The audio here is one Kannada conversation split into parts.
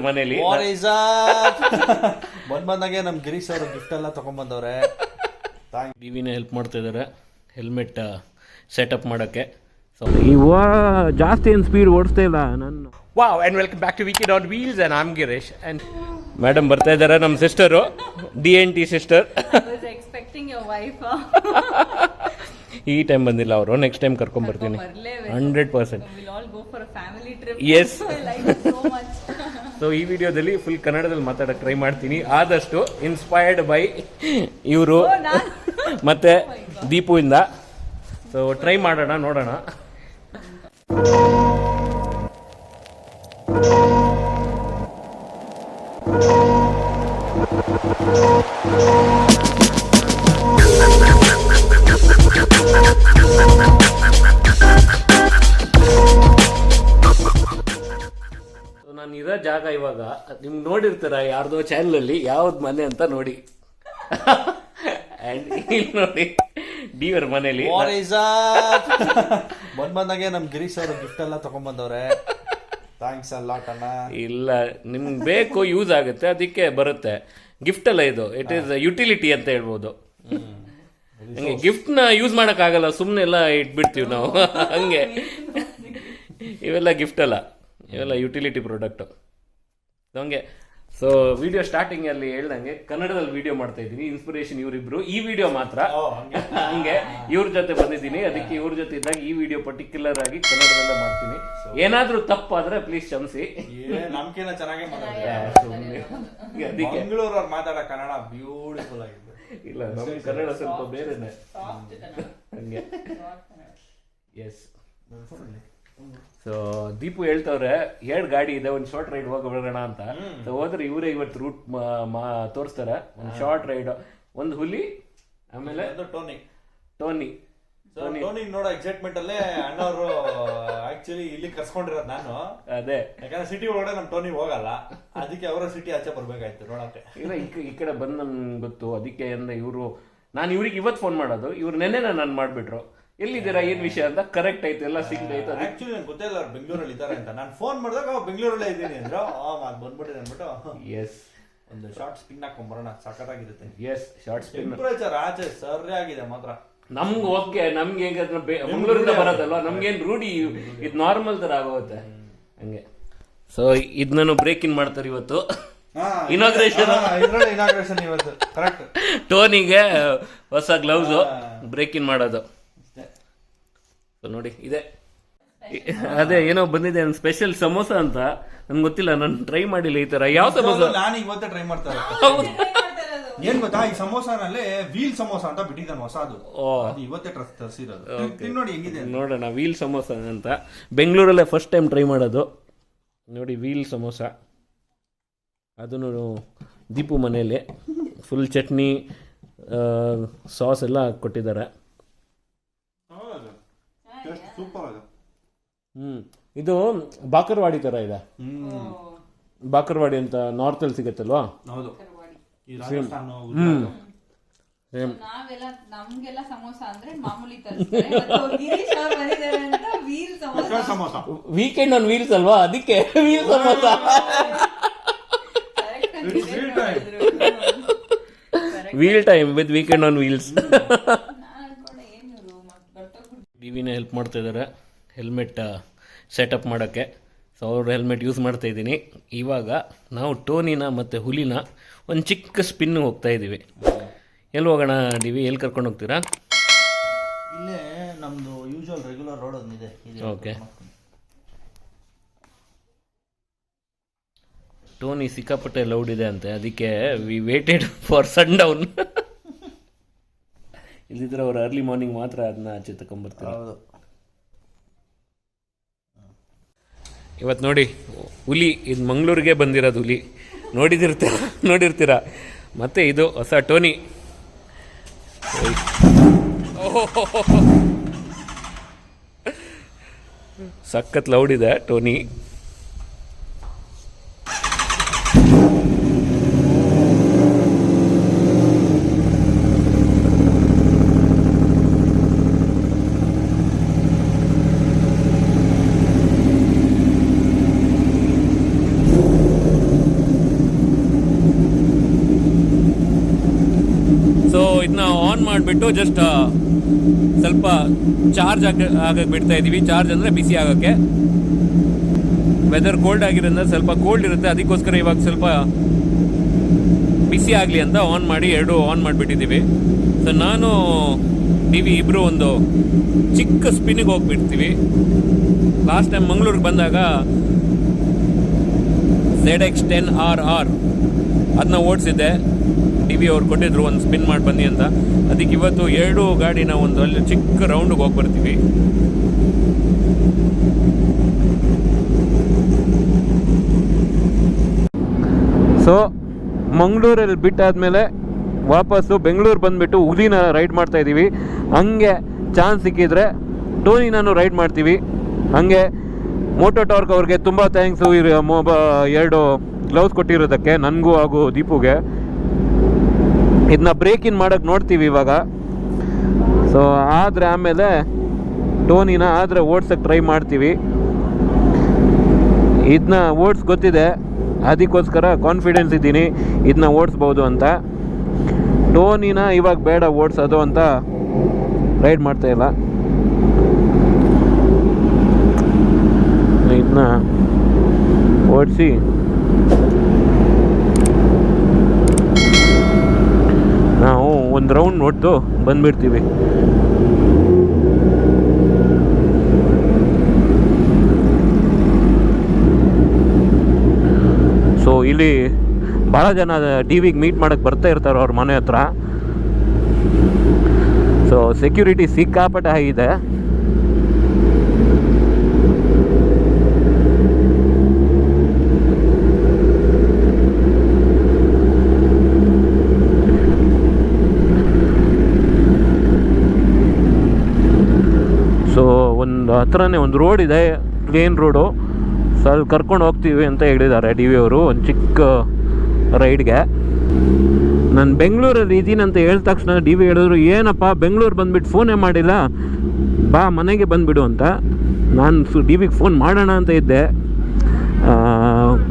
ಮನೇಲಿ. ಬಂದಾಗೆ ನಮ್ ಗಿರೀಶ್ ಅವರು ಗಿಫ್ಟ್ ಎಲ್ಲ ತಗೊಂಡ್ಬಂದವ್ರೆ. ಟಿವಿನ ಹೆಲ್ಪ್ ಮಾಡ್ತಾ ಇದ್ದಾರೆ ಹೆಲ್ಮೆಟ್ ಸೆಟಪ್ ಮಾಡೋಕ್ಕೆ. ಜಾಸ್ತಿ ಏನು ಸ್ಪೀಡ್ ಓಡಿಸ್ತಾ ಇಲ್ಲ ನಾನು. Wow and welcome back to weekend on wheels and am Girish and madam ಬರ್ತಾ ಇದ್ದಾರೆ, ನಮ್ಮ ಸಿಸ್ಟರು, DNT ಸಿಸ್ಟರ್. ಈ ಟೈಮ್ ಬಂದಿಲ್ಲ ಅವರು, ನೆಕ್ಸ್ಟ್ ಟೈಮ್ ಕರ್ಕೊಂಡ್ಬರ್ತೀನಿ 100%. ಎಸ್. ಸೊ ಈ ವಿಡಿಯೋದಲ್ಲಿ ಫುಲ್ ಕನ್ನಡದಲ್ಲಿ ಮಾತಾಡೋಕ್ಕೆ ಟ್ರೈ ಮಾಡ್ತೀನಿ, ಆದಷ್ಟು ಇನ್ಸ್ಪೈರ್ಡ್ ಬೈ ಇವರು ಮತ್ತೆ ದೀಪು ಇಂದ. ಸೊ ಟ್ರೈ ಮಾಡೋಣ, ನೋಡೋಣ. ನಾನು ಇರೋ ಜಾಗ ಇವಾಗ ನಿಮ್ಗೆ ನೋಡಿರ್ತಾರ ಯಾರ್ದೋ ಚಾನಲಲ್ಲಿ ಯಾವ್ದು ಮನೆ ಅಂತ ನೋಡಿ. ಅಂಡ್ ಇಲ್ಲಿ ನೋಡಿ ಡಿವರ್ ಮನೇಲಿ ಬಂದಾಗೆ ನಮ್ ಗಿರೀಶ್ ಅವರು ಗಿಫ್ಟ್ ಎಲ್ಲ ತಗೊಂಡ್ಬಂದವ್ರೆ. ಥ್ಯಾಂಕ್ಸ್ ಅಲ್ಲಾಟ್ ಅಣ್ಣ. ಇಲ್ಲ ನಿಮ್ಗೆ ಬೇಕು, ಯೂಸ್ ಆಗುತ್ತೆ, ಅದಕ್ಕೆ ಬರುತ್ತೆ. ಗಿಫ್ಟ್ ಅಲ್ಲ ಇದು, ಇಟ್ ಈಸ್ ಯುಟಿಲಿಟಿ ಅಂತ ಹೇಳ್ಬೋದು. ಹಂಗೆ ಗಿಫ್ಟ್ನ ಯೂಸ್ ಮಾಡೋಕ್ಕಾಗಲ್ಲ, ಸುಮ್ಮನೆ ಎಲ್ಲ ಇಟ್ಬಿಡ್ತೀವಿ ನಾವು ಹಂಗೆ. ಇವೆಲ್ಲ ಗಿಫ್ಟ್ ಅಲ್ಲ, ಇವೆಲ್ಲ ಯುಟಿಲಿಟಿ ಪ್ರಾಡಕ್ಟು ಹಂಗೆ. ಸೊ ವಿಡಿಯೋ ಸ್ಟಾರ್ಟಿಂಗಲ್ಲಿ ಹೇಳ್ದಂಗೆ ಕನ್ನಡದಲ್ಲಿ ವಿಡಿಯೋ ಮಾಡ್ತಾ ಇದ್ದೀನಿ, ಇನ್ಸ್ಪಿರೇಷನ್ ಇವರಿಬ್ರು. ಈ ವಿಡಿಯೋ ಮಾತ್ರ ಹಂಗೆ ಇವ್ರ ಜೊತೆ ಬಂದಿದ್ದೀನಿ, ಅದಕ್ಕೆ ಇವ್ರ ಜೊತೆ ಇದ್ದಾಗ ಈ ವಿಡಿಯೋ ಪರ್ಟಿಕ್ಯುಲರ್ ಆಗಿ ಕನ್ನಡದಲ್ಲೇ ಮಾಡ್ತೀನಿ. ಏನಾದ್ರೂ ತಪ್ಪಾದ್ರೆ ಪ್ಲೀಸ್ ಕ್ಷಮಿಸಿ. ನಮ್ಕಿನ ಚೆನ್ನಾಗೇ ಅದಕ್ಕೆ ಬೆಂಗಳೂರು ಮಾತಾಡೋ ಕನ್ನಡ ಬ್ಯೂಟಿಫುಲ್ ಆಗಿದೆ. ಇಲ್ಲ ನಮ್ಮ ಕನ್ನಡ ಸ್ವಲ್ಪ ಬೇರೆನೆ ಹಂಗೆ. ಎಸ್. ಸೊ ದೀಪು ಹೇಳ್ತವ್ರೆ 2 ಗಾಡಿ ಇದೆ, ಒಂದು ಶಾರ್ಟ್ ರೈಡ್ ಹೋಗೋಣ ಅಂತ. ಸೊ ಹೋದ್ರೆ ಇವರೇ ಇವತ್ತು ರೂಟ್ ತೋರಿಸ್ತಾರೆ. ಒಂದು ಶಾರ್ಟ್ ರೈಡ್, ಒಂದು ಹುಲಿ, ಆಮೇಲೆ ಟೋನಿ ನೋಡೋ ಎಕ್ಸೈಟ್ಮೆಂಟ್ ಅಲ್ಲೇ ಅಣ್ಣವರು ಆಕ್ಚುಲಿ ಇಲ್ಲಿ ಕರ್ಸ್ಕೊಂಡಿರೋದು ನಾನು. ಅದೇ ಯಾಕಂದ್ರೆ ಸಿಟಿ ಒಳಗಡೆ ನಮ್ ಟೋನಿ ಹೋಗಲ್ಲ, ಅದಕ್ಕೆ ಅವರ ಸಿಟಿ ಆಚೆ ಬರ್ಬೇಕಾಯ್ತು ನೋಡಕ್ಕೆ. ಇಲ್ಲ ಈ ಕಡೆ ಬಂದ್ ನನ್ಗೆ ಗೊತ್ತು, ಅದಕ್ಕೆ ಅಂದ್ರೆ ನಾನು ಇವ್ರಿಗೆ ಇವತ್ತು ಫೋನ್ ಮಾಡೋದು, ಇವ್ರು ನೆನ್ನೆ ನಾನು ಮಾಡ್ಬಿಟ್ರು ಎಲ್ಲಿದ್ದೀರಾ ಏನ್ ವಿಷಯ ಅಂತ. ಕರೆಕ್ಟ್ ಆಯ್ತು, ಎಲ್ಲ ಸಿಗ್ತಾ ಇತ್ತು. ಆಕ್ಚುಲಿ ನಂಗೆ ಗೊತ್ತಿಲ್ಲ ಅವ್ರು ಬೆಂಗಳೂರಲ್ಲಿ ಇದ್ದಾರೆ ಅಂತ. ನಾನು ಫೋನ್ ಮಾಡಿದಾಗ ಬೆಂಗಳೂರಲ್ಲೇ ಇದ್ದೀನಿ ಅಂದ್ರು. ಬಂದ್ಬಿಟ್ಟಿದೆ ಅಂದ್ಬಿಟ್ಟು ಎಸ್ ಒಂದು ಶಾರ್ಟ್ ಸ್ಪಿನ್ ಹಾಕೊಂಡ್ ಬರೋಣ, ಸಖತ್ತಾಗಿರುತ್ತೆ. Yes short spin. ಟೆಂಪರೇಚರ್ ಆಚೆ ಸರಿ ಆಗಿದೆ ಮಾತ್ರ. ನಮ್ಗೆ ಓಕೆ, ನಮ್ಗೆ ಹೆಂಗಂದ್ರೆ ಮಂಗಳೂರಿಂದ ಬರೋದಲ್ವಾ, ನಮ್ಗೇನ್ ರೂಢಿ, ಇದು ನಾರ್ಮಲ್ ತರ ಆಗೋಗುತ್ತೆ ಹಂಗೆ. ಸೊ ಇದನ್ನು ಬ್ರೇಕ್ ಇನ್ ಮಾಡ್ತಾರೆ ಇವತ್ತು. ಇನಾಗ್ರೇಷನ್ ಇವತ್ತು ಕರೆಕ್ಟ್. ಟೋನಿಗೆ ಹೊಸ ಗ್ಲೌಸ್ ಬ್ರೇಕ್ ಇನ್ ಮಾಡೋದು. ನೋಡಿ ಇದೆ, ಅದೇ ಏನೋ ಬಂದಿದೆ ಸ್ಪೆಷಲ್ ಸಮೋಸ ಅಂತ, ನನ್ಗೆ ಗೊತ್ತಿಲ್ಲ, ನಾನು ಟ್ರೈ ಮಾಡಿಲ್ಲ ಈ ತರ. ಯಾವ ಸಮೋಸ? ನಾನು ಇವತ್ತೇ ಟ್ರೈ ಮಾಡ್ತಾ ಏನ್ ಗೊತ್ತಾ, ಈ ಸಮೋಸನಲ್ಲಿ ವೀಲ್ ಸಮೋಸ ಅಂತ ಬಿಟ್ಟಿದ್ದಾನೆ ಹೊಸದು, ಇವತ್ತೇ ತರಿಸಿರೋದು. ನೋಡಿ ಹೆಂಗಿದೆ ನೋಡೋಣ. ವೀಲ್ ಸಮೋಸ ಅಂತ ಬೆಂಗಳೂರಲ್ಲೇ ಫಸ್ಟ್ ಟೈಮ್ ಟ್ರೈ ಮಾಡೋದು. ನೋಡಿ ವೀಲ್ ಸಮೋಸ, ಅದನ್ನು ದೀಪು ಮನೆಯಲ್ಲಿ ಫುಲ್ ಚಟ್ನಿ ಸಾಸ್ ಎಲ್ಲ ಕೊಟ್ಟಿದ್ದಾರೆ. ಇದು ಬಾಕರ್ವಾಡಿ ತರ ಇದೆ. ಬಾಕರ್ವಾಡಿ ಅಂತ ನಾರ್ತ್ ಅಲ್ಲಿ ಸಿಗತ್ತಲ್ವಾ? ನಮ್ಗೆಲ್ಲ ಸಮೋಸ ಅಂದ್ರೆ ಮಾಮೂಲಿ ತರಿಸ್ತಾರೆ. ವೀಕೆಂಡ್ ಆನ್ ವೀಲ್ಸ್ ಅಲ್ವಾ, ಅದಕ್ಕೆ wheel samosa. Wheel time with weekend on wheels. ಟಿವಿನ ಹೆಲ್ಪ್ ಮಾಡ್ತಾ ಇದ್ದಾರೆ ಹೆಲ್ಮೆಟ್ ಸೆಟಪ್ ಮಾಡೋಕ್ಕೆ. ಸೊ ಅವ್ರ ಹೆಲ್ಮೆಟ್ ಯೂಸ್ ಮಾಡ್ತಾ ಇದ್ದೀನಿ. ಇವಾಗ ನಾವು ಟೋನಿನ ಮತ್ತು ಹುಲಿನ ಒಂದು ಚಿಕ್ಕ ಸ್ಪಿನ್ ಹೋಗ್ತಾ ಇದ್ದೀವಿ. ಎಲ್ಲಿ ಹೋಗೋಣ ಡಿವಿ, ಎಲ್ಲಿ ಕರ್ಕೊಂಡು ಹೋಗ್ತೀರಾ? ಇಲ್ಲೇ ನಮ್ಮದು ಯೂಶುವಲ್ ರೆಗ್ಯುಲರ್ ರೋಡ್ ಒಂದಿದೆ. ಓಕೆ. ಟೋನಿ ಸಿಕ್ಕಾಪಟ್ಟೆ ಲೌಡ್ ಇದೆ ಅಂತೆ, ಅದಕ್ಕೆ we waited for sundown. ಇಲ್ಲಿದ್ರೆ ಅವ್ರು ಅರ್ಲಿ ಮಾರ್ನಿಂಗ್ ಮಾತ್ರ ಅದನ್ನ ಆಚೆ ತಗೊಂಡ್ಬರ್ತಾರೆ. ಇವತ್ತು ನೋಡಿ ಹುಲಿ, ಇದು ಮಂಗಳೂರಿಗೆ ಬಂದಿರೋದು ಹುಲಿ, ನೋಡಿರ್ತೀರ. ಮತ್ತೆ ಇದು ಹೊಸ ಟೋನಿ. ಸಖತ್ ಲೌಡ್ ಇದೆ ಟೋನಿ. ಮಾಡಿಬಿಟ್ಟು ಜಸ್ಟ್ ಸ್ವಲ್ಪ ಚಾರ್ಜ್ ಆಗಕ್ಕೆ ಬಿಡ್ತಾ ಇದ್ದೀವಿ. ಚಾರ್ಜ್ ಅಂದರೆ ಬಿಸಿ ಆಗೋಕ್ಕೆ. ವೆದರ್ ಕೋಲ್ಡ್ ಆಗಿರೋದ್ರಿಂದ ಸ್ವಲ್ಪ ಕೋಲ್ಡ್ ಇರುತ್ತೆ, ಅದಕ್ಕೋಸ್ಕರ ಇವಾಗ ಸ್ವಲ್ಪ ಬಿಸಿ ಆಗಲಿ ಅಂತ ಆನ್ ಮಾಡಿ ಎರಡು ಆನ್ ಮಾಡಿಬಿಟ್ಟಿದ್ದೀವಿ. ಸೊ ನಾನು ಟಿವಿ ಇಬ್ಬರು ಒಂದು ಚಿಕ್ಕ ಸ್ಪಿನ್ನಿಗೆ ಹೋಗ್ಬಿಡ್ತೀವಿ. ಲಾಸ್ಟ್ ಟೈಮ್ ಮಂಗಳೂರಿಗೆ ಬಂದಾಗ ZX10RR ಅದನ್ನ ಓಡಿಸಿದ್ದೆ. ಟಿವಿ ಅವ್ರು ಕೊಟ್ಟಿದ್ರು ಒಂದು ಸ್ಪಿನ್ ಮಾಡಿ ಬನ್ನಿ ಅಂತ. ಅದಕ್ಕೆ ಇವತ್ತು ಎರಡು ಗಾಡಿನ ಒಂದು ಅಲ್ಲಿ ಚಿಕ್ಕ ರೌಂಡಿಗೆ ಹೋಗಿ ಬರ್ತೀವಿ. ಸೊ ಮಂಗಳೂರಲ್ಲಿ ಬಿಟ್ಟಾದ್ಮೇಲೆ ವಾಪಸ್ಸು ಬೆಂಗಳೂರು ಬಂದುಬಿಟ್ಟು ಹುಲಿನ ರೈಡ್ ಮಾಡ್ತಾ ಇದ್ದೀವಿ. ಹಂಗೆ ಚಾನ್ಸ್ ಸಿಕ್ಕಿದ್ರೆ ಟೋನಿನೂ ರೈಡ್ ಮಾಡ್ತೀವಿ. ಹಾಗೆ ಮೋಟೋ ಟಾರ್ಕ್ ಅವ್ರಿಗೆ ತುಂಬ ಥ್ಯಾಂಕ್ಸು ಎರಡು ಗ್ಲೌಸ್ ಕೊಟ್ಟಿರೋದಕ್ಕೆ, ನನಗೂ ಹಾಗೂ ದೀಪುಗೆ. ಇದನ್ನ ಬ್ರೇಕ್ ಇನ್ ಮಾಡೋಕ್ಕೆ ನೋಡ್ತೀವಿ ಇವಾಗ. ಸೊ ಆದರೆ ಆಮೇಲೆ ಟೋನಿನ ಆದರೆ ಓಡ್ಸೋಕ್ಕೆ ಟ್ರೈ ಮಾಡ್ತೀವಿ. ಇದನ್ನ ಗೊತ್ತಿದೆ, ಅದಕ್ಕೋಸ್ಕರ ಕಾನ್ಫಿಡೆನ್ಸ್ ಇದ್ದೀನಿ ಇದನ್ನ ಓಡಿಸ್ಬೋದು ಅಂತ. ಟೋನಿನ ಇವಾಗ ಬೇಡ ಓಡಿಸೋದು ಅಂತ ರೈಡ್ ಮಾಡ್ತಾಯಿಲ್ಲ. ಇದನ್ನ ಓಡಿಸಿ ನಾವು ಒಂದು ರೌಂಡ್ ನೋಡ್ತು ಬಂದ್ಬಿಡ್ತೀವಿ. ಸೊ ಇಲ್ಲಿ ಭಾಳ ಜನ ಟಿವಿಗೆ ಮೀಟ್ ಮಾಡೋಕ್ಕೆ ಬರ್ತಾ ಇರ್ತಾರೆ ಅವ್ರ ಮನೆ ಹತ್ರ. ಸೊ ಸೆಕ್ಯೂರಿಟಿ ಸಿಕ್ಕಾಪಟ್ಟೆ ಆಗಿದೆ. ಸೊ ಒಂದು ಹತ್ರನೇ ಒಂದು ರೋಡ್ ಇದೆ, ಪ್ಲೇನ್ ರೋಡು. ಸೊ ಅಲ್ಲಿ ಕರ್ಕೊಂಡು ಹೋಗ್ತೀವಿ ಅಂತ ಹೇಳಿದ್ದಾರೆ ಟಿ ವಿ ಅವರು ಒಂದು ಚಿಕ್ಕ ರೈಡ್ಗೆ. ನಾನು ಬೆಂಗಳೂರಲ್ಲಿ ಇದ್ದೀನಿ ಅಂತ ಹೇಳಿದ ತಕ್ಷಣ ಡಿ ವಿ ಹೇಳಿದ್ರು, ಏನಪ್ಪ ಬೆಂಗಳೂರು ಬಂದುಬಿಟ್ಟು ಫೋನೇ ಮಾಡಿಲ್ಲ, ಬಾ ಮನೆಗೆ ಬಂದುಬಿಡು ಅಂತ. ನಾನು ಡಿ ವಿಗೆ ಫೋನ್ ಮಾಡೋಣ ಅಂತ ಇದ್ದೆ.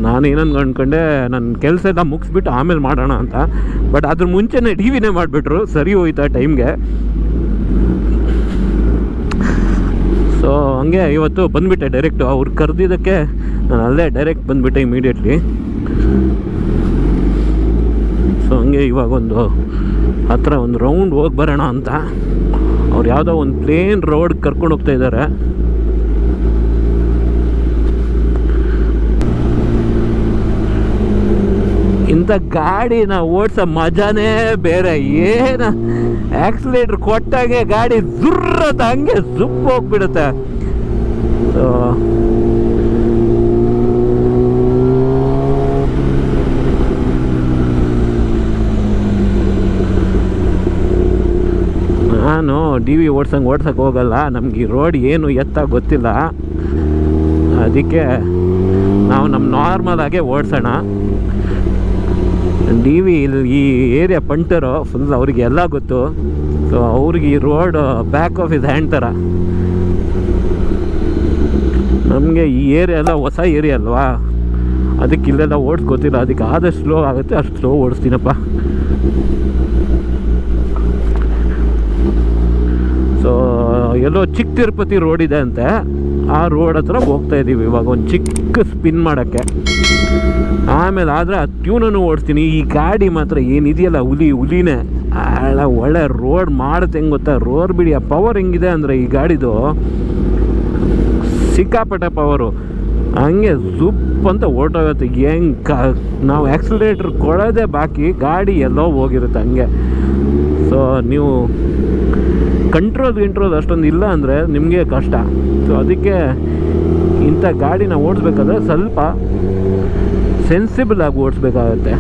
ನಾನು ಏನಂದು ಅಂದ್ಕೊಂಡೆ, ನನ್ನ ಕೆಲಸ ಎಲ್ಲ ಮುಗಿಸ್ಬಿಟ್ಟು ಆಮೇಲೆ ಮಾಡೋಣ ಅಂತ. ಬಟ್ ಅದ್ರ ಮುಂಚೆನೇ ಟಿ ವಿನೇ ಮಾಡಿಬಿಟ್ರು, ಸರಿ ಹೋಯ್ತಾ ಟೈಮ್ಗೆ. ಸೊ ಹಂಗೆ ಇವತ್ತು ಬಂದುಬಿಟ್ಟೆ ಡೈರೆಕ್ಟು. ಅವ್ರು ಕರೆದಿದ್ದಕ್ಕೆ ನಾನು ಅಲ್ಲೇ ಡೈರೆಕ್ಟ್ ಬಂದುಬಿಟ್ಟೆ ಇಮಿಡಿಯೇಟ್ಲಿ. ಸೊ ಹಂಗೆ ಇವಾಗ ಒಂದು ಹತ್ರ ಒಂದು ರೌಂಡ್ ಹೋಗಿ ಬರೋಣ ಅಂತ ಅವ್ರು ಯಾವುದೋ ಒಂದು ಪ್ಲೇನ್ ರೋಡ್ ಕರ್ಕೊಂಡು ಹೋಗ್ತಾ ಇದ್ದಾರೆ. ಇಂಥ ಗಾಡಿನ ಓಡಿಸೋ ಮಜಾನೇ ಬೇರೆ. ಏನು ಆಕ್ಸಿಲೇಟ್ರ್ ಕೊಟ್ಟಾಗೆ ಗಾಡಿ ಜುರ್ರತ ಹಂಗೆ ಜುಪ್ ಹೋಗ್ಬಿಡುತ್ತೆ. ನಾನು ಡಿ ವಿ ಓಡ್ಸೋಕ್ಕೆ ಹೋಗಲ್ಲ, ನಮ್ಗೆ ಈ ರೋಡ್ ಏನು ಎತ್ತ ಗೊತ್ತಿಲ್ಲ. ಅದಕ್ಕೆ ನಾವು ನಮ್ಮ ನಾರ್ಮಲಾಗೆ ಓಡಿಸೋಣ. ಡಿ ವಿ ಇಲ್ಲಿ ಈ ಏರಿಯಾ ಪಂಟರು ಫುಲ್ ಅವ್ರಿಗೆ ಎಲ್ಲ ಗೊತ್ತು. ಸೊ ಅವ್ರಿಗೆ ಈ road back of is hand ಥರ. ನಮಗೆ ಈ ಏರಿಯಾ ಎಲ್ಲ ಹೊಸ ಏರಿಯಾ ಅಲ್ವಾ, ಅದಕ್ಕೆ ಇಲ್ಲೆಲ್ಲ ಓಡಿಸ್ಕೊತಿಲ್ಲ. ಅದಕ್ಕೆ ಆದಷ್ಟು ಸ್ಲೋ ಆಗುತ್ತೆ ಅಷ್ಟು ಸ್ಲೋ ಓಡಿಸ್ತೀನಪ್ಪ. ಸೊ ಎಲ್ಲೋ ಚಿಕ್ಕ ತಿರುಪತಿ ರೋಡ್ ಇದೆ ಅಂತೆ, ಆ ರೋಡ್ ಹತ್ರ ಹೋಗ್ತಾ ಇದ್ದೀವಿ ಇವಾಗ ಒಂದು ಚಿಕ್ಕ ಸ್ಪಿನ್ ಮಾಡೋಕ್ಕೆ. ಆಮೇಲೆ ಆದರೆ ಆ ಟ್ಯೂನೂ ಓಡಿಸ್ತೀನಿ. ಈ ಗಾಡಿ ಮಾತ್ರ ಏನಿದೆಯಲ್ಲ ಹುಲಿನೇ ಒಳ್ಳೆ ರೋಡ್ ಮಾಡುತ್ತೆ. ಹೆಂಗೆ ಗೊತ್ತಾ, ರೋಡ್ ಬಿಡಿ ಆ ಪವರ್ ಹೆಂಗಿದೆ ಅಂದರೆ ಈ ಗಾಡಿದು ಸಿಕ್ಕಾಪಟ್ಟೆ ಪವರು. ಹಂಗೆ ಜುಪ್ ಅಂತ ಓಟೋಗುತ್ತೆ. ಹೆಂಗೆ ನಾವು ಆಕ್ಸಿಲೇಟ್ರ್ ಕೊಡೋದೇ ಬಾಕಿ, ಗಾಡಿ ಎಲ್ಲೋ ಹೋಗಿರುತ್ತೆ ಹಂಗೆ. ಸೊ ನೀವು ಕಂಟ್ರೋಲ್ ಅಷ್ಟೊಂದು ಇಲ್ಲ ಅಂದರೆ ನಿಮಗೆ ಕಷ್ಟ. ಸೊ ಅದಕ್ಕೆ ಇಂಥ ಗಾಡಿನ ಓಡಿಸ್ಬೇಕಾದ್ರೆ ಸ್ವಲ್ಪ ಸೆನ್ಸಿಬಲ್ ಆಗಿ ಓಡಿಸ್ಬೇಕಾಗತ್ತೆ.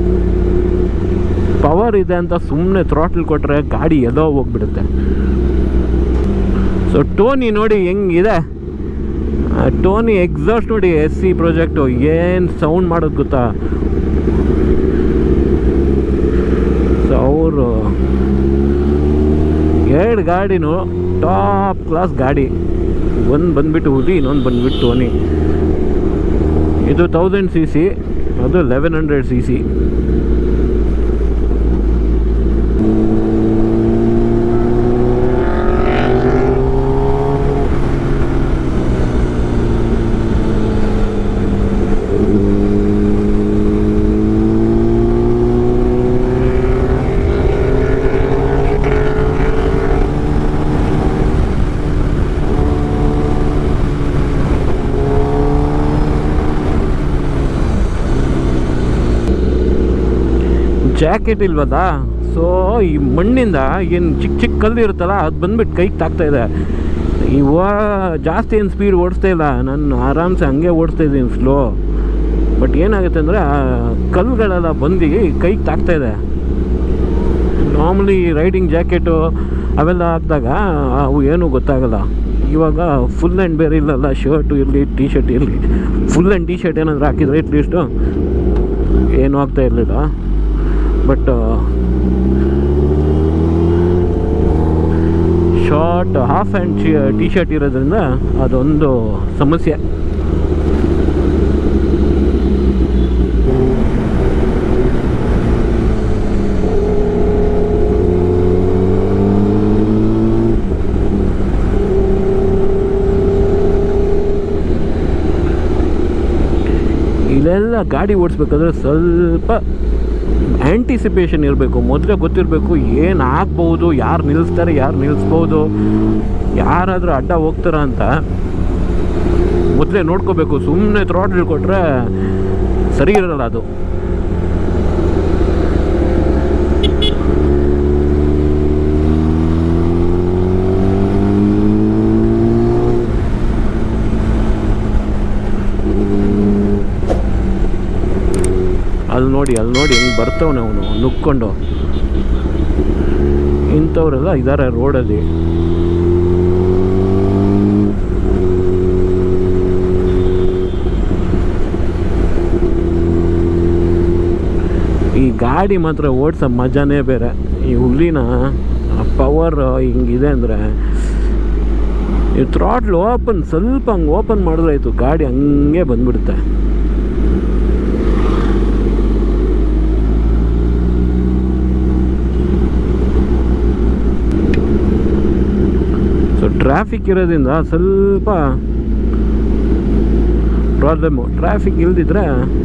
ಪವರ್ ಇದೆ ಅಂತ ಸುಮ್ಮನೆ ಥ್ರಾಟ್ಲ್ ಕೊಟ್ಟರೆ ಗಾಡಿ ಎಲ್ಲೋ ಹೋಗ್ಬಿಡುತ್ತೆ. ಸೊ ಟೋನಿ ನೋಡಿ ಹೆಂಗಿದೆ, ಟೋನಿ ಎಕ್ಸಾಸ್ಟ್ ನೋಡಿ, SC ಪ್ರಾಜೆಕ್ಟು ಏನು ಸೌಂಡ್ ಮಾಡೋದು ಗೊತ್ತಾ. ಸೊ ಅವರು ಎರಡು ಗಾಡಿನೂ ಟಾಪ್ ಕ್ಲಾಸ್ ಗಾಡಿ. ಒಂದು ಬಂದುಬಿಟ್ಟು ಹುಲಿ, ಇನ್ನೊಂದು ಬಂದುಬಿಟ್ಟು ಟೋನಿ. ಇದು 1000 cc, ಅದು 1100 cc. ಜಾಕೆಟ್ ಇಲ್ವಲ್ಲ, ಸೊ ಈ ಮಣ್ಣಿಂದ ಏನು ಚಿಕ್ಕ ಚಿಕ್ಕ ಕಲ್ಲು ಇರುತ್ತಲ್ಲ ಅದು ಬಂದ್ಬಿಟ್ಟು ಕೈಗೆ ತಾಗ್ತಾಯಿದೆ. ಜಾಸ್ತಿ ಏನು ಸ್ಪೀಡ್ ಓಡಿಸ್ತಾ ಇಲ್ಲ, ನಾನು ಆರಾಮ್ಸೆ ಹಂಗೆ ಓಡಿಸ್ತಾ ಇದ್ದೀನಿ ಸ್ಲೋ. ಬಟ್ ಏನಾಗುತ್ತೆ ಅಂದರೆ ಆ ಕಲ್ಲುಗಳೆಲ್ಲ ಬಂದು ಕೈಗೆ ತಾಗ್ತಾಯಿದೆ. ನಾರ್ಮಲಿ ರೈಡಿಂಗ್ ಜಾಕೆಟು ಅವೆಲ್ಲ ಹಾಕಿದಾಗ ಅವು ಏನೂ ಗೊತ್ತಾಗಲ್ಲ. ಇವಾಗ ಫುಲ್ ಆ್ಯಂಡ್ ಬೇರೆ ಇಲ್ಲಲ್ಲ, ಶರ್ಟು ಇರಲಿ ಟಿ ಶರ್ಟ್ ಇರಲಿ, ಫುಲ್ ಆ್ಯಂಡ್ ಟಿ ಶರ್ಟ್ ಏನಾದರೂ ಹಾಕಿದರೆ ಅಟ್ಲೀಸ್ಟು ಏನೂ ಆಗ್ತಾ ಇರಲಿಲ್ಲ. But short half and T shirt ಇರೋದ್ರಿಂದ ಅದೊಂದು ಸಮಸ್ಯೆ. ಇಲ್ಲೆಲ್ಲ ಗಾಡಿ ಓಡಿಸ್ಬೇಕಾದ್ರೆ ಸ್ವಲ್ಪ ಆ್ಯಂಟಿಸಿಪೇಷನ್ ಇರಬೇಕು, ಮೊದಲೇ ಗೊತ್ತಿರಬೇಕು ಏನು ಆಗ್ಬೋದು, ಯಾರು ನಿಲ್ಲಿಸ್ತಾರೆ, ಯಾರು ನಿಲ್ಲಿಸ್ಬೋದು, ಯಾರಾದರೂ ಅಡ್ಡ ಹೋಗ್ತಾರ ಅಂತ ಮೊದಲೇ ನೋಡ್ಕೋಬೇಕು. ಸುಮ್ಮನೆ ಥ್ರಾಟ್ಲ್ ಕೊಟ್ಟರೆ ಸರಿ ಇರಲ್ಲ ಅದು. ಅಲ್ಲಿ ನೋಡಿ ಹೆಂಗೆ ಬರ್ತವನೆ ಅವನು ನುಕ್ಕೊಂಡು. ಇಂಥವರೆಲ್ಲ ಇದ್ದಾರೆ ರೋಡಲ್ಲಿ. ಈ ಗಾಡಿ ಮಾತ್ರ ಓಡಿಸೋ ಮಜಾನೇ ಬೇರೆ. ಈ ಹುಲಿನ ಪವರ್ ಹಿಂಗಿದೆ ಅಂದರೆ ಈ ಥ್ರಾಟ್ಲ್ ಸ್ವಲ್ಪ ಹಂಗೆ ಓಪನ್ ಮಾಡಿದ್ರೆ ಆಯಿತು, ಗಾಡಿ ಹಂಗೆ ಬಂದ್ಬಿಡುತ್ತೆ. ಟ್ರಾಫಿಕ್ ಇರೋದ್ರಿಂದ ಸ್ವಲ್ಪ ಪ್ರಾಬ್ಲಮ್ಮು. ಟ್ರಾಫಿಕ್ ಇಲ್ದಿದ್ರೆ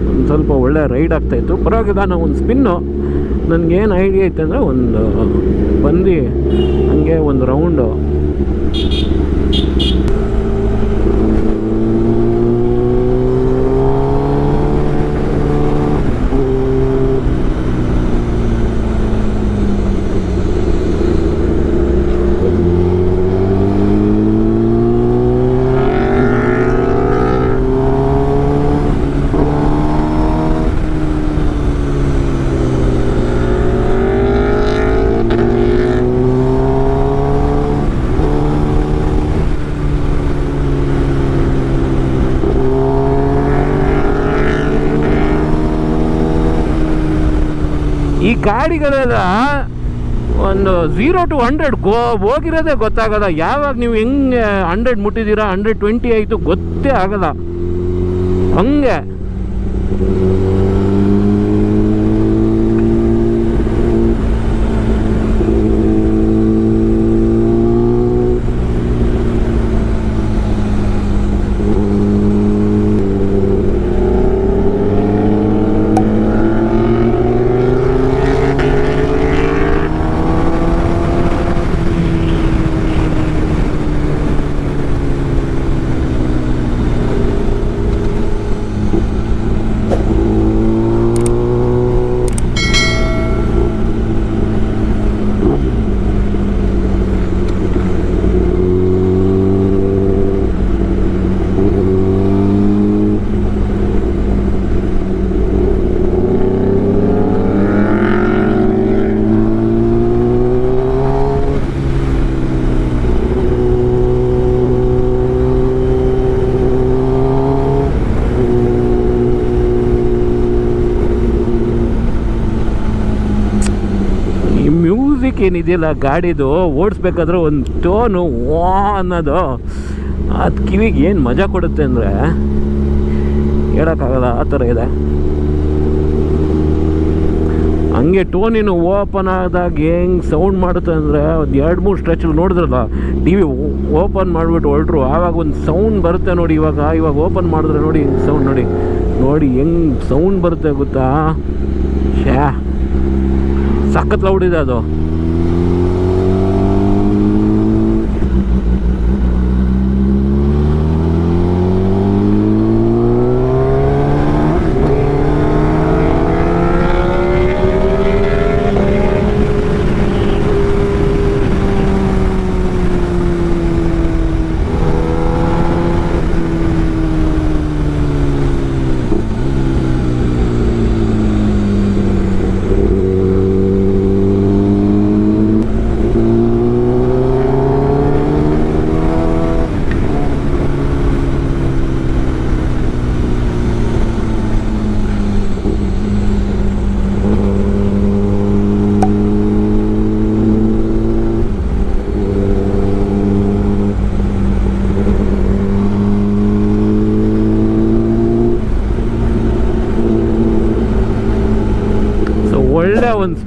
ಒಂದು ಸ್ವಲ್ಪ ಒಳ್ಳೆ ರೈಡ್ ಆಗ್ತಾಯಿತ್ತು, ಪರವಾಗಿಲ್ಲ. ನಾವು ಒಂದು ಸ್ಪಿನ್ನು, ನನಗೇನು ಐಡಿಯಾ ಐತೆ ಅಂದರೆ ಒಂದು ಬಂದು ಹಂಗೆ ಒಂದು ರೌಂಡು ಈ ಗಾಡಿಗಳೆಲ್ಲ ಒಂದು 0 to 100 ಹೋಗಿರೋದೇ ಗೊತ್ತಾಗಲ್ಲ. ಯಾವಾಗ ನೀವು ಹೆಂಗೆ 100 ಮುಟ್ಟಿದ್ದೀರಾ, 120 ಆಯಿತು ಗೊತ್ತೇ ಆಗಲ್ಲ ಹಂಗೆ. ಏನಿದೆಯಲ್ಲ ಗಾಡಿದು ಓಡಿಸ್ಬೇಕಾದ್ರೆ ಒಂದು ಟೋನು ವಾ ಅನ್ನೋದು ಅದು ಕಿವಿಗೆ ಏನು ಮಜಾ ಕೊಡುತ್ತೆ ಅಂದರೆ ಹೇಳೋಕ್ಕಾಗಲ್ಲ, ಆ ಥರ ಇದೆ. ಹಂಗೆ ಟೋನಿನ ಓಪನ್ ಆದಾಗ ಹೆಂಗೆ ಸೌಂಡ್ ಮಾಡುತ್ತೆ ಅಂದರೆ ಒಂದು 2-3 ಸ್ಟ್ರೆಚಲ್ಲಿ ನೋಡಿದ್ರಲ್ಲ, ಟಿ ವಿ ಓಪನ್ ಮಾಡಿಬಿಟ್ಟು ಹೊರಟ್ರು ಆವಾಗ ಒಂದು ಸೌಂಡ್ ಬರುತ್ತೆ ನೋಡಿ. ಇವಾಗ ಓಪನ್ ಮಾಡಿದ್ರೆ ನೋಡಿ ಸೌಂಡ್ ನೋಡಿ ಹೆಂಗೆ ಸೌಂಡ್ ಬರುತ್ತೆ ಗೊತ್ತಾ? ಸಖತ್ ಲೌಡ್ ಇದೆ ಅದು.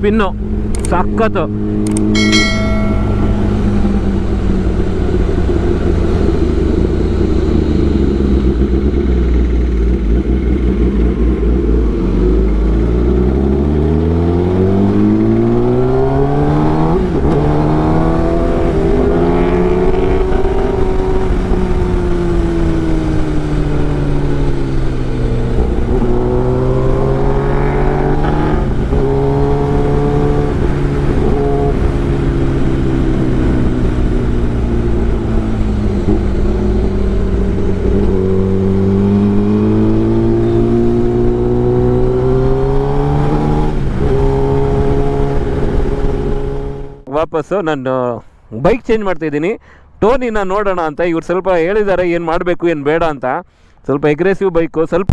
ಸ್ಪಿನ್ನು ಸಖತ್ತು. ವಾಪಸ್ಸು ನಾನು ಬೈಕ್ ಚೇಂಜ್ ಮಾಡ್ತಾಯಿದ್ದೀನಿ. ಟೋನಿನ ನೋಡೋಣ ಅಂತ ಇವ್ರು ಸ್ವಲ್ಪ ಹೇಳಿದ್ದಾರೆ ಏನು ಮಾಡಬೇಕು ಏನು ಬೇಡ ಅಂತ. ಸ್ವಲ್ಪ ಅಗ್ರೆಸಿವ್ ಬೈಕು, ಸ್ವಲ್ಪ